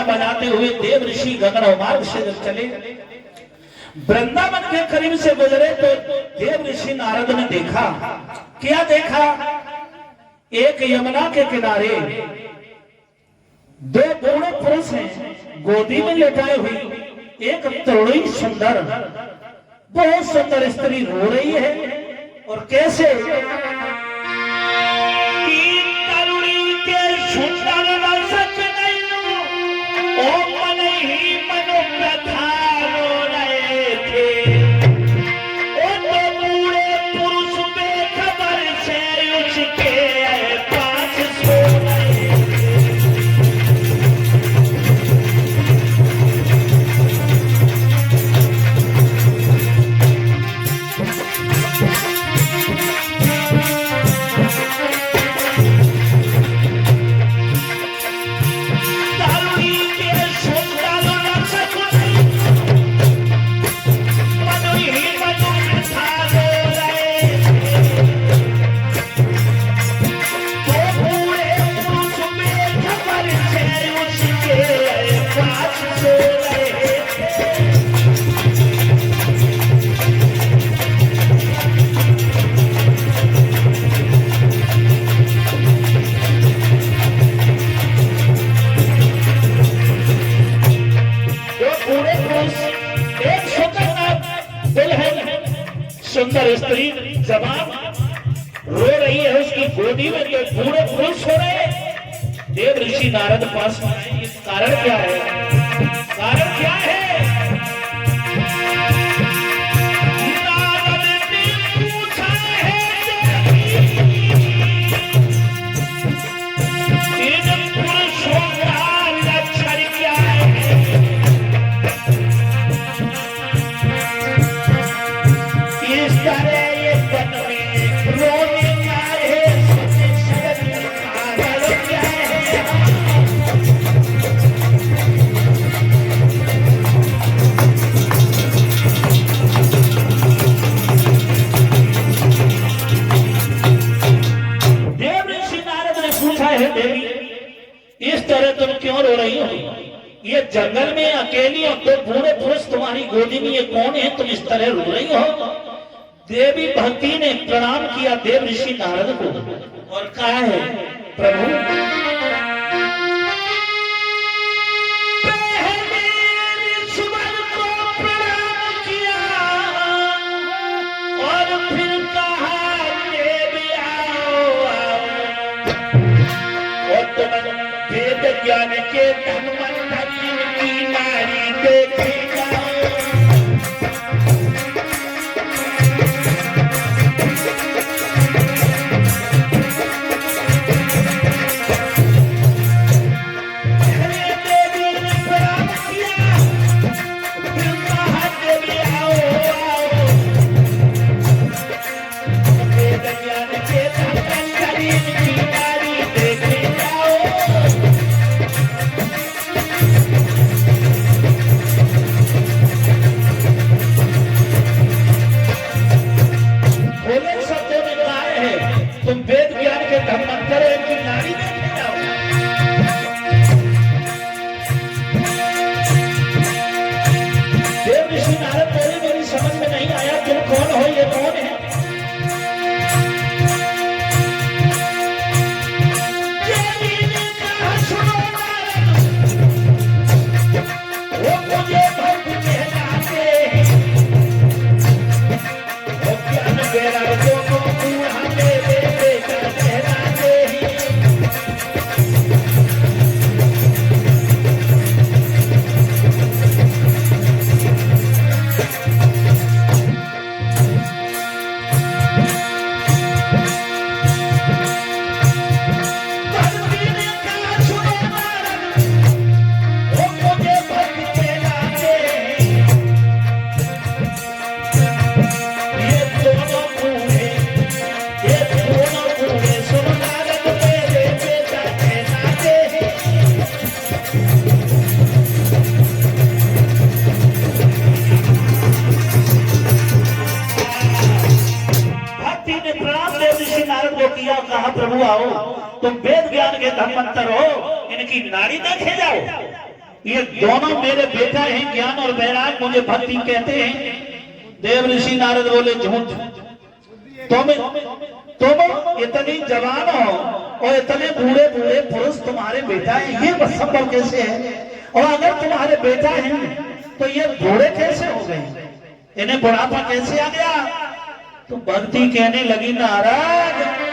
बजाते हुए देव ऋषि गगन मार्ग से जब चले, वृंदावन के करीब से गुजरे तो देव ऋषि नारद ने देखा। क्या देखा? एक यमुना के किनारे दो बूढ़े पुरुष हैं, गोदी में लेटाए हुए। एक तरुणी सुंदर, बहुत सुंदर स्त्री रो रही है। और कैसे? तरुणी के सुंदर रसक नहीं, ओ मन ही मनो व्यथा रो रहे थे। ओ तो बूढ़े पुरुष बेखबर से उसके पास सो रहे थे। सुंदर स्त्री जवान रो रही है उसकी गोदी में, तो बूढ़े पुरुष हो रहे। देव ऋषि नारद पास में आए। कारण क्या है? कारण क्या है? नारद ने पूछा है इन पुरुषों का लक्षण क्या है? इस तरह तुम क्यों रो रही हो? ये जंगल में अकेली और दो बूढ़े पुरुष तुम्हारी गोदी में, ये कौन है? तुम इस तरह रो रही हो? देवी भक्ति ने प्रणाम किया देव ऋषि नारद को और कहा है, प्रभु ज्ञान के धन मंथन की नारी देखे प्रभु आओ, तुम वेद ज्ञान के धनवंतर हो, इनकी नाड़ी देखे जाओ। ये दोनों मेरे बेटा हैं, ज्ञान और वैराग मुझे भक्ति कहते हैं। देव ऋषि नारद बोले झूठ, तुम इतनी जवान हो और इतने बूढ़े बूढ़े पुरुष तुम्हारे बेटा हैं, ये संभव कैसे है? और अगर तुम्हारे बेटा हैं तो ये बूढ़े कैसे हो गए, इन्हें बुढ़ापा कैसे आ गया? तो भक्ति कहने लगी नारद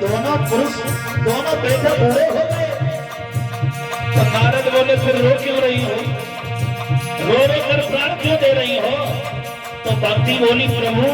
दोनों पुरुष दोनों बेटा बूढ़े हो गए। तो नारद बोले फिर रो क्यों रही हो, रो रो कर प्राण क्यों दे रही हो? तो भक्ति बोली प्रभु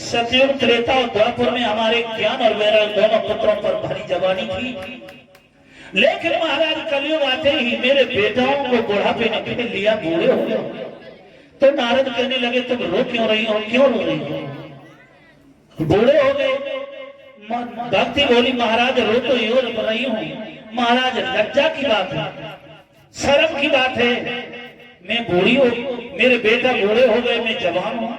सतयुग त्रेता और द्वापर में हमारे ज्ञान और वैराग दोनों पुत्रों पर भारी जवानी थी, लेकिन महाराज कलयुग आते ही मेरे बेटाओं को बुढ़ापे ने घेर लिया, बूढ़े हो गए। तो नारद कहने लगे तुम रो क्यों रही हो, क्यों रो रही हो, बूढ़े हो गए। भक्ति बोली महाराज रो तो यो रही हूँ महाराज, लज्जा की बात है, शर्म की बात है, मैं बूढ़ी हो, मेरे बेटा बूढ़े हो गए, मैं जवान हूँ।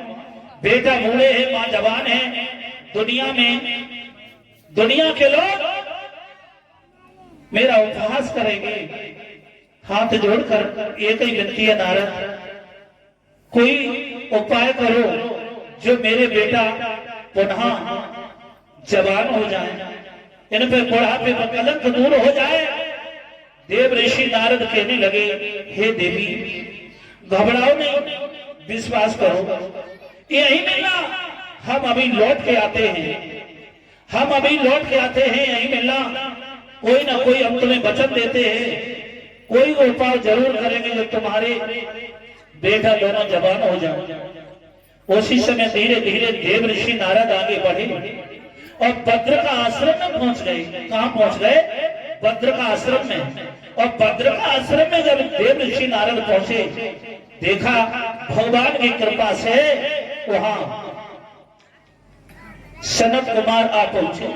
बेटा बूढ़े हैं, माँ जवान है। दुनिया में दुनिया के लोग मेरा उपहास करेंगे। हाथ जोड़कर एक ही विनती है नारद, कोई उपाय करो जो मेरे बेटा पुनः जवान हो जाए, इन पे बुढ़ापे पर कलंक दूर हो जाए। देव ऋषि नारद कहने लगे हे देवी घबराओ नहीं, विश्वास करो, यही मिलना, हम अभी लौट के आते हैं, हम अभी लौट के आते हैं, यही मिलना, कोई ना कोई हम तुम्हें वचन देते हैं, कोई उपाय जरूर करेंगे जो तुम्हारे बेटा दोनों जवान हो जाओ। उसी समय धीरे धीरे देव ऋषि नारद आगे बढ़े और भद्र का आश्रम में पहुंच गए। कहाँ पहुंच गए? भद्र का आश्रम में। और भद्र का आश्रम में जब देव ऋषि नारद पहुंचे, देखा भगवान की कृपा से वहां सनत कुमार आ पहुंचे,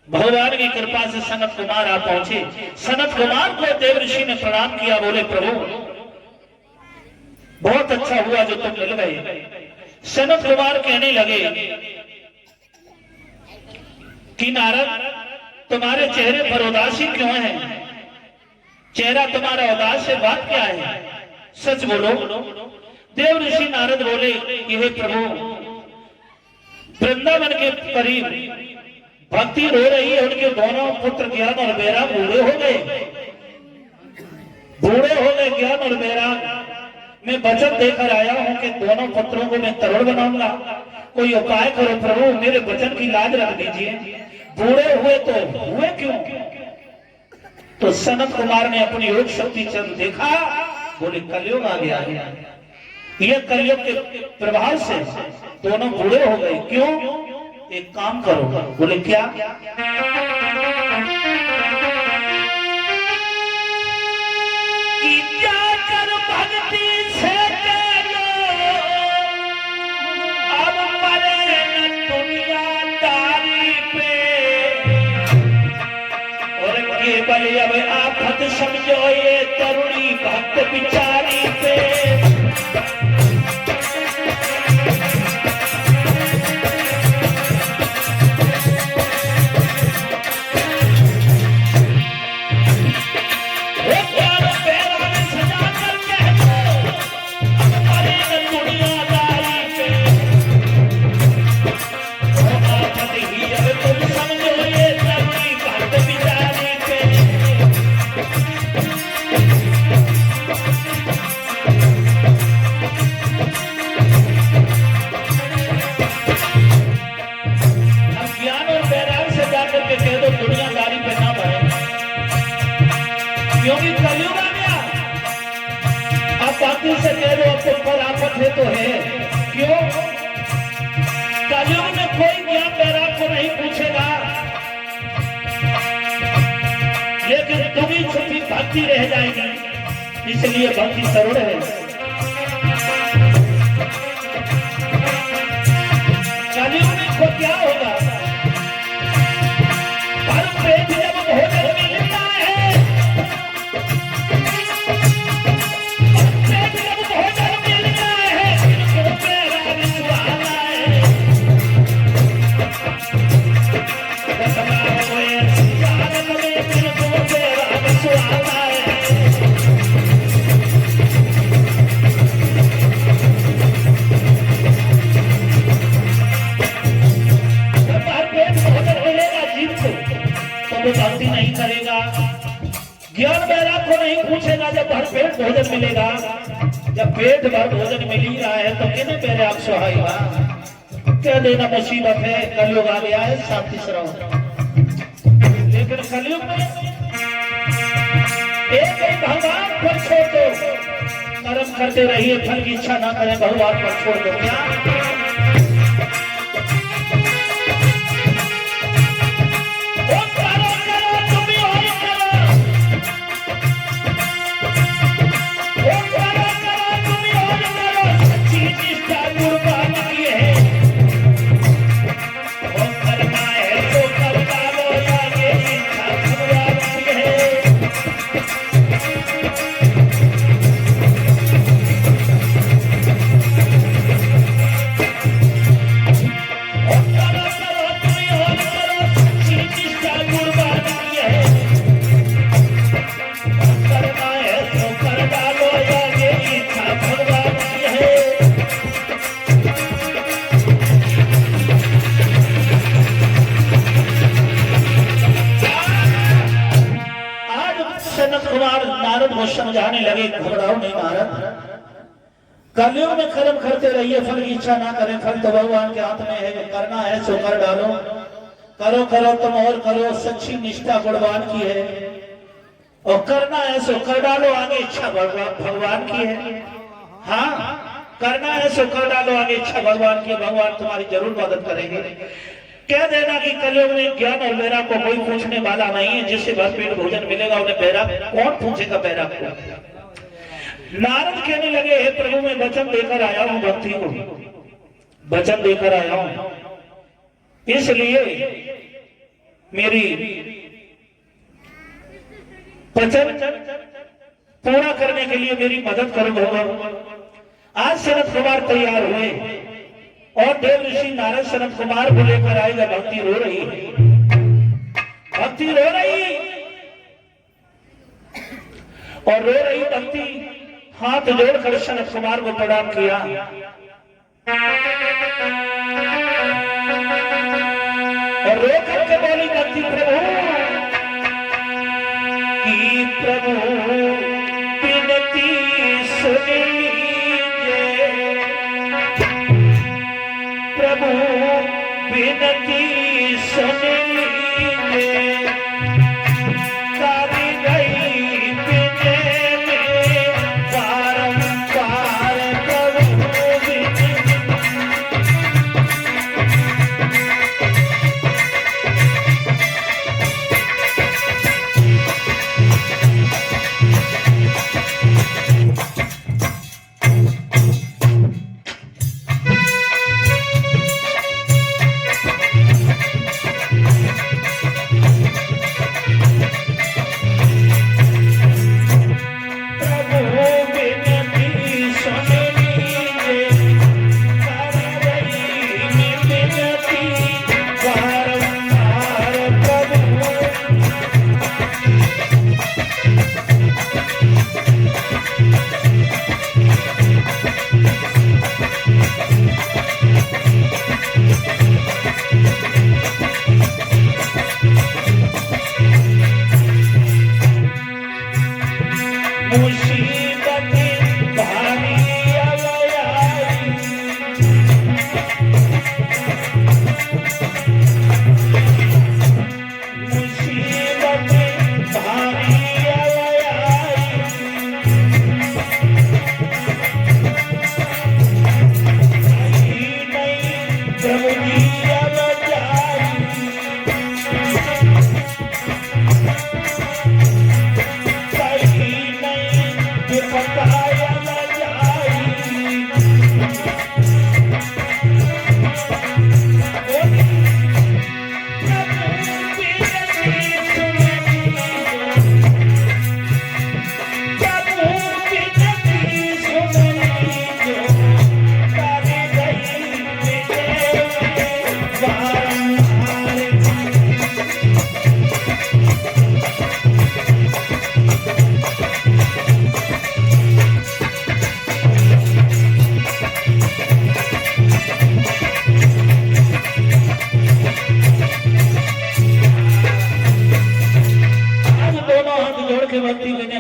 भगवान की कृपा से सनत कुमार आ पहुंचे। सनत कुमार को देव ऋषि ने प्रणाम किया, बोले प्रभु बहुत अच्छा हुआ जो तुम मिल गए। सनत कुमार कहने लगे कि नारद तुम्हारे चेहरे पर उदासी क्यों है? चेहरा तुम्हारा उदास है, बात क्या है? सच बोलो। देव ऋषि नारद बोले, यह प्रभु वृंदावन के करीब भक्ति रो रही है, उनके दोनों पुत्र ज्ञान और बैराग बूढ़े हो गए, ज्ञान और बैराग। मैं वचन देकर आया हूं कि दोनों पुत्रों को मैं तरुण बनाऊंगा, कोई उपाय करो प्रभु, मेरे वचन की लाज रख दीजिए। बूढ़े हुए तो हुए क्यों? तो सनत कुमार ने अपनी योग शक्ति चंद देखा, बोले कलयुग आ गया है, यह कलयुग के प्रभाव से दोनों बूढ़े हो गए। क्यों? एक काम करो। बोले क्या? कि जाकर भक्ति से अब मरे न दुनियादारी पे, और केवल अब आफत समझो ये तरुणी भक्त बिचारी पे। से कह दो अब पर आफत है तो है। क्यों? कलयुग में कोई ज्ञान बैराग को नहीं पूछेगा, लेकिन तुम्ही छुपी भक्ति रह जाएगी, इसलिए भक्ति तरुण है। कलयुग में को क्या होगा? हर पेट जब भोजन मिलता है, भक्ति नहीं करेगा, ज्ञान बैराग को नहीं पूछेगा। जब भर पेट भोजन मिलेगा, जब पेट भर भोजन मिल ही रहा है तो किन्हें बैराग सुहाएगा? क्या देना मुसीबत है, कलयुग आ गया है, शांति से रहो। लेकिन कलयुग में एक ही भगवान पर छोड़ दो, कर्म करते रहिए, फल की इच्छा ना करें, भगवान पर छोड़ दो। क्या समझाने लगे, घबराओ नहीं नारद, कलयुग में कर्म करते रहिए, फल की इच्छा ना करें, फल तो भगवान के हाथ में है, करना है सो कर डालो, करो करो तुम और करो, सच्ची निष्ठा गुणवान की है, और करना है सो कर डालो, आगे इच्छा भगवान की है। हाँ, करना है सो कर डालो, आगे इच्छा भगवान की, भगवान तुम्हारी जरूर मदद करेंगे। कह देना कि कलयुग में ज्ञान और बैराग को कोई पूछने वाला नहीं है, जिससे भरपेट भोजन मिलेगा उन्हें बैराग कौन पूछेगा? बैराग को। नारद कहने लगे, हे प्रभु मैं वचन देकर आया हूं, भक्ति को वचन देकर आया हूं इसलिए मेरी वचन पूरा करने के लिए मेरी मदद करोगे। आज शरद कुमार तैयार हुए और देव ऋषि नारद शरद कुमार को लेकर आएगा। भक्ति रो रही है, भक्ति रो रही और रो रही भक्ति हाथ जोड़कर शरद कुमार को प्रणाम किया। और रो करके बोली भक्ति, प्रभु की प्रभु विनती सुन लीजिए, प्रभु विनती सुन लीजिए, काली गई बिने में बारंबार प्रभु विनती।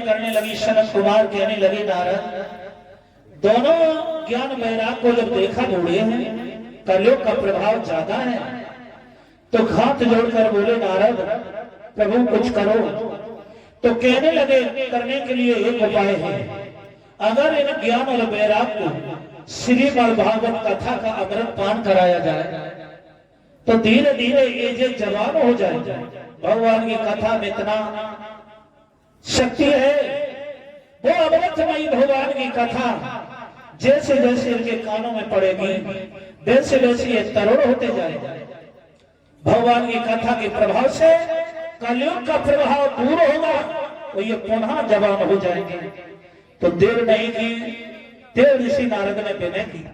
करने लगी शरद कुमार, कहने लगे नारद, दोनों ज्ञान वैराग को जब देखा बूढ़े हैं, कलयुग का प्रभाव ज्यादा है, तो हाथ जोड़कर बोले नारद प्रभु कुछ करो। तो कहने लगे करने के लिए एक उपाय है, अगर इन ज्ञान और वैराग को श्रीमद् भागवत कथा का अमृत पान कराया जाए तो धीरे धीरे ये जो जवान हो जाए। भगवान की कथा में इतना शक्ति है, वो अमृतमयी भगवान की कथा जैसे जैसे इनके कानों में पड़ेगी वैसे वैसे ये तरुण होते जाएगा। भगवान की कथा के प्रभाव से कलयुग का प्रभाव दूर होगा, तो ये पुनः जवान हो जाएंगे। तो देर नहीं की, देव ऋषि नारद ने विनय किया।